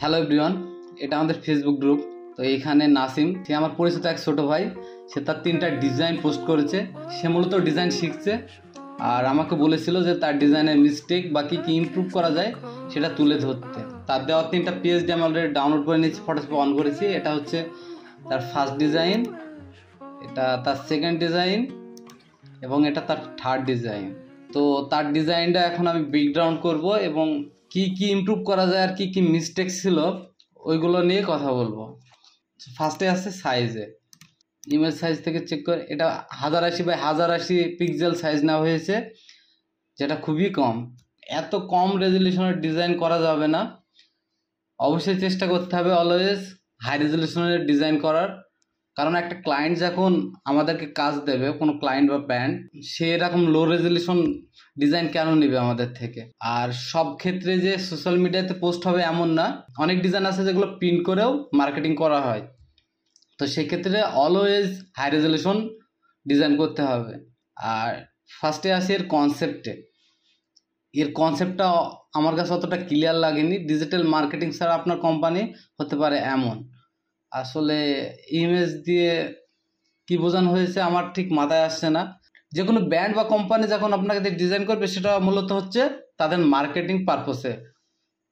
Hello everyone, এটা আমাদের Facebook group. তো এইখানে নাসিম, সে আমার পরিচিত এক ছোটো ভাই। সে তার 3টা ডিজাইন পোস্ট করেছে। সে মূলত ডিজাইন শিখছে আর আমাকে বলেছিল যে তার ডিজাইনের মিস্টেক বা কী কী ইমপ্রুভ করা যায় সেটা তুলে ধরতে। তার দেওয়া 3টা পিএইচডি আমি অলরেডি ডাউনলোড করে নিয়েছি, ফটোশপে অন করেছি। এটা হচ্ছে তার ফার্স্ট ডিজাইন, এটা তার সেকেন্ড ডিজাইন এবং এটা তার থার্ড ডিজাইন। তো তার ডিজাইনটা এখন আমি ব্রেকডাউন করব এবং কি কি ইমপ্রুভ করা যায় আর কি কি মিস্টেক ছিল ওইগুলো নিয়ে কথা বলবো। ফার্স্টে আছে সাইজে, ইমেজ সাইজ থেকে চেক করে এটা 1080x1080 পিক্সেল সাইজ নেওয়া হয়েছে, যেটা খুবই কম। এত কম রেজলিউশনের ডিজাইন করা যাবে না, অবশ্যই চেষ্টা করতে হবে অলওয়েজ হাই রেজলিউশনের ডিজাইন করার। কারণ একটা ক্লায়েন্ট যখন আমাদেরকে কাজ দেবে, কোনো ক্লায়েন্ট বা ব্র্যান্ড, সে এরকম লো রেজলিউশন ডিজাইন কেন নেবে আমাদের থেকে? আর সব ক্ষেত্রে যে সোশ্যাল মিডিয়াতে পোস্ট হবে এমন না, অনেক ডিজাইন আছে যেগুলো প্রিন্ট করেও মার্কেটিং করা হয়। তো সেক্ষেত্রে অলওয়েজ হাই রেজলিউশন ডিজাইন করতে হবে। আর ফার্স্টে আসি এর কনসেপ্টে। এর কনসেপ্টটা আমার কাছে অতটা ক্লিয়ার লাগেনি। ডিজিটাল মার্কেটিং ছাড়া আপনার কোম্পানি হতে পারে এমন। আসলে ইমেজ দিয়ে কি বোঝানো হয়েছে আমার ঠিক মাথায় আসছে না। যে কোনো ব্র্যান্ড বা কোম্পানি যখন আপনাকে ডিজাইন করবে সেটা মূলত হচ্ছে তাদের মার্কেটিং পারপোসে,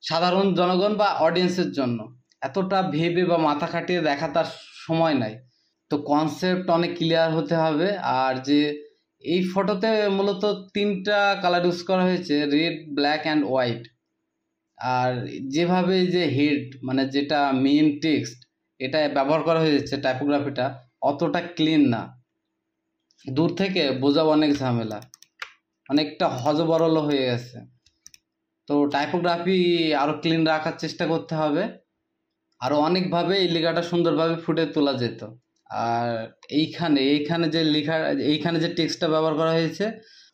সাধারণ জনগণ বা অডিয়েন্সের জন্য। এতটা ভেবে বা মাথা খাটিয়ে দেখা তার সময় নাই। তো কনসেপ্ট অনেক ক্লিয়ার হতে হবে। আর যে এই ফটোতে মূলত 3টা কালার ইউজ করা হয়েছে, রেড, ব্ল্যাক অ্যান্ড হোয়াইট। আর যেভাবে যে হেড মানে যেটা মেইন টেক্সট এটা ব্যবহার করা হয়েছে, টাইপোগ্রাফিটা অতটা ক্লিন না, দূর থেকে বোঝা অনেক ঝামেলা, অনেকটা হজবরল হয়ে গেছে। তো টাইপোগ্রাফি আরও ক্লিন রাখার চেষ্টা করতে হবে। আরও অনেকভাবে এই লেখাটা সুন্দরভাবে ফুটে তোলা যেত। আর এইখানে যে লেখা, এইখানে যে টেক্সটটা ব্যবহার করা হয়েছে,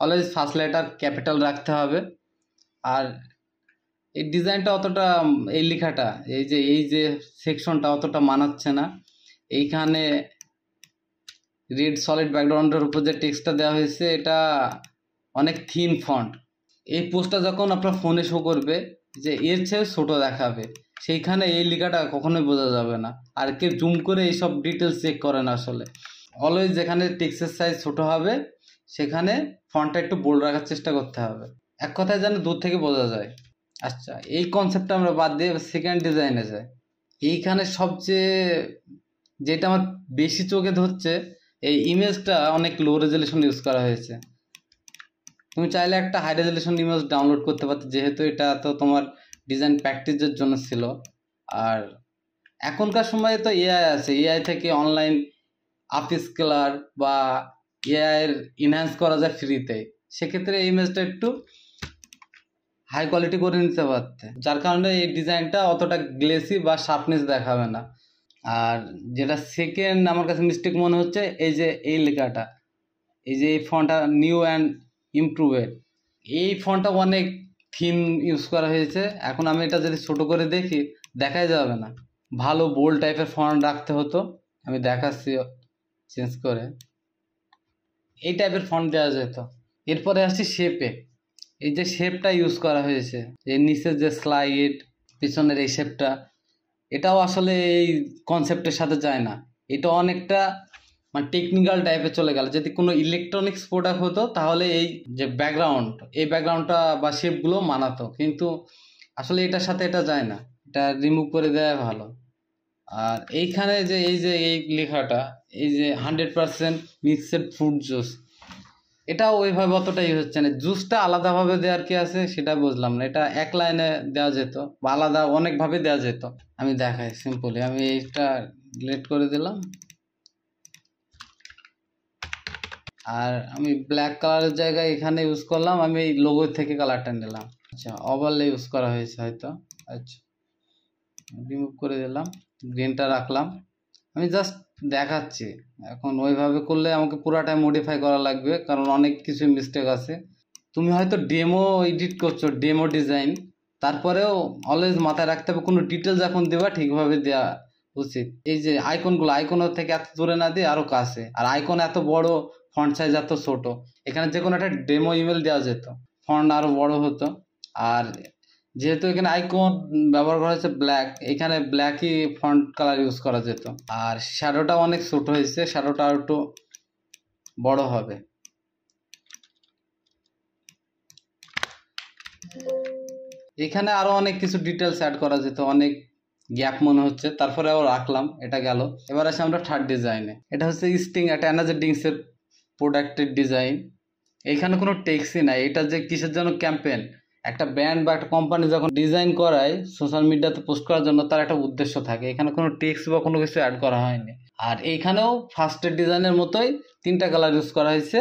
অলওয়েজ ফার্স্ট লেটার ক্যাপিটাল রাখতে হবে। আর এই ডিজাইনটা অতটা, এই লেখাটা, এই যে সেকশনটা অতটা মানাচ্ছে না। এইখানে রেড সলিড ব্যাকগ্রাউন্ডের উপর যে টেক্সটটা দেওয়া হয়েছে এটা অনেক থিন ফন্ট। এই পোস্টটা যখন আপনার ফোনে শো করবে যে এর চেয়ে ছোটো দেখাবে, সেইখানে এই লেখাটা কখনোই বোঝা যাবে না। আর কেউ জুম করে এইসব ডিটেলস চেক করে না। আসলে অলওয়েজ যেখানে টেক্সটের সাইজ ছোটো হবে সেখানে ফন্টটা একটু বোল্ড রাখার চেষ্টা করতে হবে, এক কথায় যেন দূর থেকে বোঝা যায়। আচ্ছা, এই কনসেপ্টটা আমরা বাদ দিয়ে সেকেন্ড ডিজাইনে যাই। এইখানে সবচেয়ে যেটা আমার বেশি চোখে ধরছে, এই ইমেজটা অনেক লো রেজলিউশন ইউজ করা হয়েছে। তুমি চাইলে একটা হাই রেজলিউশন ইমেজ ডাউনলোড করতে পারতে, যেহেতু এটা তো তোমার ডিজাইন প্র্যাকটিসের জন্য ছিল। আর এখনকার সময়ে তো এআই আছে, এআই থেকে অনলাইন আপস্কেলার বা এআইয়ের ইনহ্যান্স করা যায় ফ্রিতে। সেক্ষেত্রে এই ইমেজটা একটু হাই কোয়ালিটি করে নিতে পারতে, যার কারণে এই ডিজাইনটা অতটা গ্লেসি বা শার্পনেস দেখাবে না। আর যেটা সেকেন্ড আমার কাছে মিস্টেক মনে হচ্ছে, এই যে এই লেখাটা, এই যে এই ফন্টটা নিউ অ্যান্ড ইমপ্রুভেড, এই ফন্টটা অনেক থিন ইউজ করা হয়েছে। এখন আমি এটা যদি ছোটো করে দেখি দেখাই যাবে না, ভালো বোল্ড টাইপের ফন্ট রাখতে হতো। আমি দেখাচ্ছি চেঞ্জ করে, এই টাইপের ফন্ট দেওয়া যেত। এরপরে আসছি শেপে। এই যে শেপটা ইউজ করা হয়েছে, এই নিচের যে স্লাইড, পিছনের এই শেপটা, এটাও আসলে এই কনসেপ্টের সাথে যায় না। এটা অনেকটা মানে টেকনিক্যাল টাইপের চলে গেল। যদি কোনো ইলেকট্রনিক্স প্রোডাক্ট হতো তাহলে এই যে ব্যাকগ্রাউন্ড, এই ব্যাকগ্রাউন্ডটা বা শেপগুলো মানাতো, কিন্তু আসলে এটার সাথে এটা যায় না। এটা রিমুভ করে দেওয়া ভালো। আর এইখানে যে এই লেখাটা, এই যে 100% মিক্সড ফ্রুট জুস, এটাও ওইভাবে অতটা ইউজ হচ্ছে না। জুসটা আলাদাভাবে দেওয়ার কি আছে সেটা বুঝলাম না। এটা এক লাইনে দেওয়া যেত বা আলাদা অনেকভাবে দেওয়া যেত। আমি দেখাই সিম্পলি, আমি এইটা ডিলিট করে দিলাম। আর আমি ব্ল্যাক কালারের জায়গায় এখানে ইউজ করলাম, আমি এই লোগো থেকে কালারটা নিলাম। আচ্ছা, ওভারলে ইউজ করা হয়েছে হয়তো। আচ্ছা, রিমুভ করে দিলাম, গ্রিনটা রাখলাম। আমি জাস্ট দেখাচ্ছি। এখন ওইভাবে করলে আমাকে পুরাটাই মডিফাই করা লাগবে, কারণ অনেক কিছু মিস্টেক আছে। তুমি হয়তো ডেমো এডিট করছো, ডেমো ডিজাইন, তারপরেও অলওয়েজ মাথায় রাখতে হবে কোনো ডিটেলস যখন দেওয়া ঠিকভাবে দেওয়া উচিত। এই যে আইকনগুলো, আইকনের থেকে এত দূরে না দিয়ে আরও কাছে। আর আইকন এত বড়, ফন্ট সাইজ এত ছোট, এখানে যে কোনো একটা ডেমো ইমেল দেওয়া যেত, ফন্ট আরও বড় হতো। আর যেহেতু এখানে আইকন ব্যবহার করা হয়েছে ব্ল্যাক, এখানে ব্ল্যাকই ফন্ট কালার ইউজ করা যেত। আর শ্যাডোটা অনেক ছোট হয়েছে, শ্যাডোটা আর একটু বড় হবে। এখানে আরো অনেক কিছু ডিটেলস অ্যাড করা যেত, অনেক গ্যাপ মনে হচ্ছে, তারপরে আবার রাখলাম, এটা গেল। এবার আসি আমরা থার্ড ডিজাইনে। এটা হচ্ছে স্টিং, একটা এনার্জি ড্রিঙ্কসের প্রোডাক্টের ডিজাইন। এখানে কোনো টেক্সই নাই, এটা যে কিসের জন্য ক্যাম্পেন, একটা ব্র্যান্ড বা একটা কোম্পানি যখন ডিজাইন করায় সোশ্যাল মিডিয়াতে পোস্ট করার জন্য, তার একটা উদ্দেশ্য থাকে। এখানে কোনো টেক্সট বা কোনো কিছু অ্যাড করা হয়নি। আর এইখানেও ফার্স্টের ডিজাইনের মতোই তিনটা কালার ইউজ করা হয়েছে,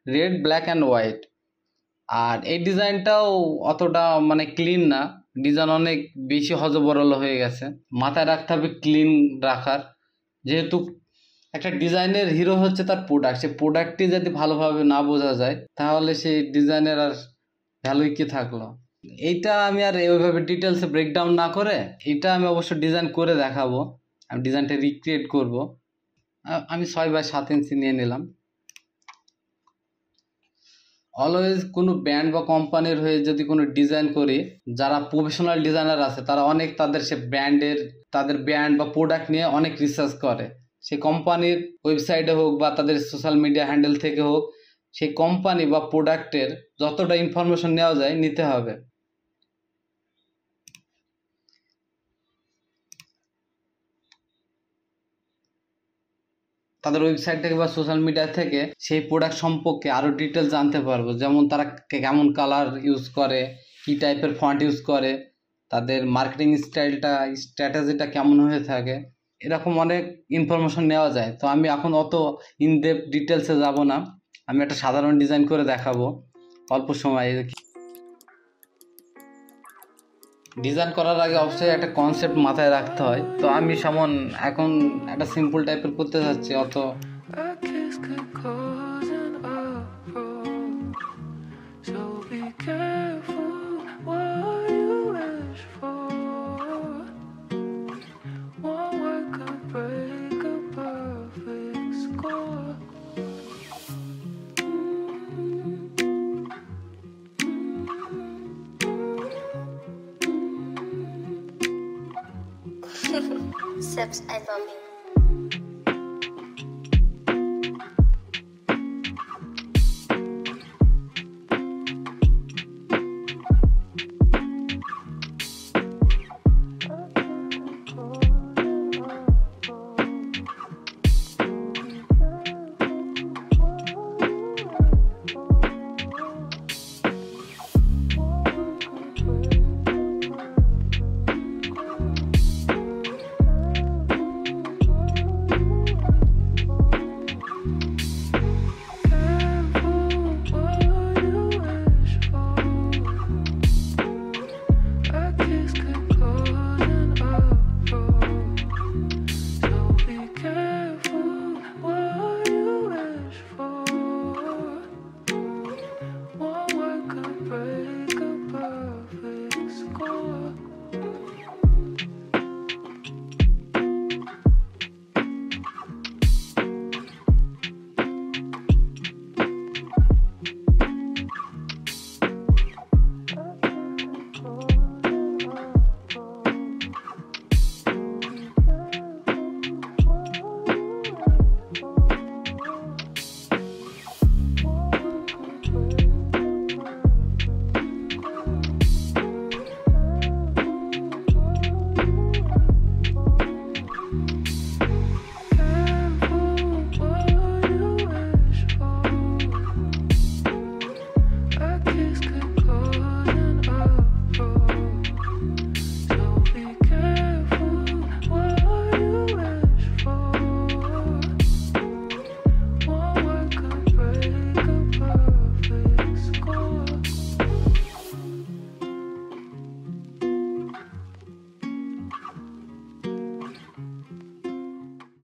রেড, ব্ল্যাক অ্যান্ড হোয়াইট। আর এই ডিজাইনটাও অতটা মানে ক্লিন না, ডিজাইন অনেক বেশি হজবরল হয়ে গেছে। মাথায় রাখতে হবে ক্লিন রাখার, যেহেতু একটা ডিজাইনের হিরো হচ্ছে তার প্রোডাক্ট। সেই প্রোডাক্টটি যদি ভালোভাবে না বোঝা যায়, তাহলে সেই ডিজাইনের আর ভ্যালুই কি থাকলো। এইটা আমি আর ওইভাবে ডিটেলসে ব্রেকডাউন না করে, এটা আমি অবশ্য ডিজাইন করে দেখাবো। আমি ডিজাইনটা রিক্রিয়েট করব। আমি 6x7 ইঞ্চি নিয়ে নিলাম। অলওয়েজ কোনো ব্র্যান্ড বা কোম্পানির হয়ে যদি কোনো ডিজাইন করি, যারা প্রফেশনাল ডিজাইনার আছে তারা অনেক তাদের ব্র্যান্ড বা প্রোডাক্ট নিয়ে অনেক রিসার্চ করে। সেই কোম্পানির ওয়েবসাইটে হোক বা তাদের সোশ্যাল মিডিয়া হ্যান্ডেল থেকে হোক, সেই কোম্পানি বা প্রোডাক্টের যতটা ইনফরমেশন নেওয়া যায় নিতে হবে। তাদের ওয়েবসাইট থেকে বা সোশ্যাল মিডিয়া থেকে সেই প্রোডাক্ট সম্পর্কে আরও ডিটেলস জানতে পারবো, যেমন তারা কেমন কালার ইউজ করে, কী টাইপের ফন্ট ইউজ করে, তাদের মার্কেটিং স্ট্র্যাটেজিটা কেমন হয়ে থাকে, এরকম অনেক ইনফরমেশন নেওয়া যায়। তো আমি এখন অত ইনডেপথ ডিটেলসে যাব না, আমি একটা সাধারণ ডিজাইন করে দেখাবো অল্প সময়ে। ডিজাইন করার আগে অবশ্যই একটা কনসেপ্ট মাথায় রাখতে হয়। তো আমি এখন একটা সিম্পল টাইপের করতে যাচ্ছি, অত Sips, I love you.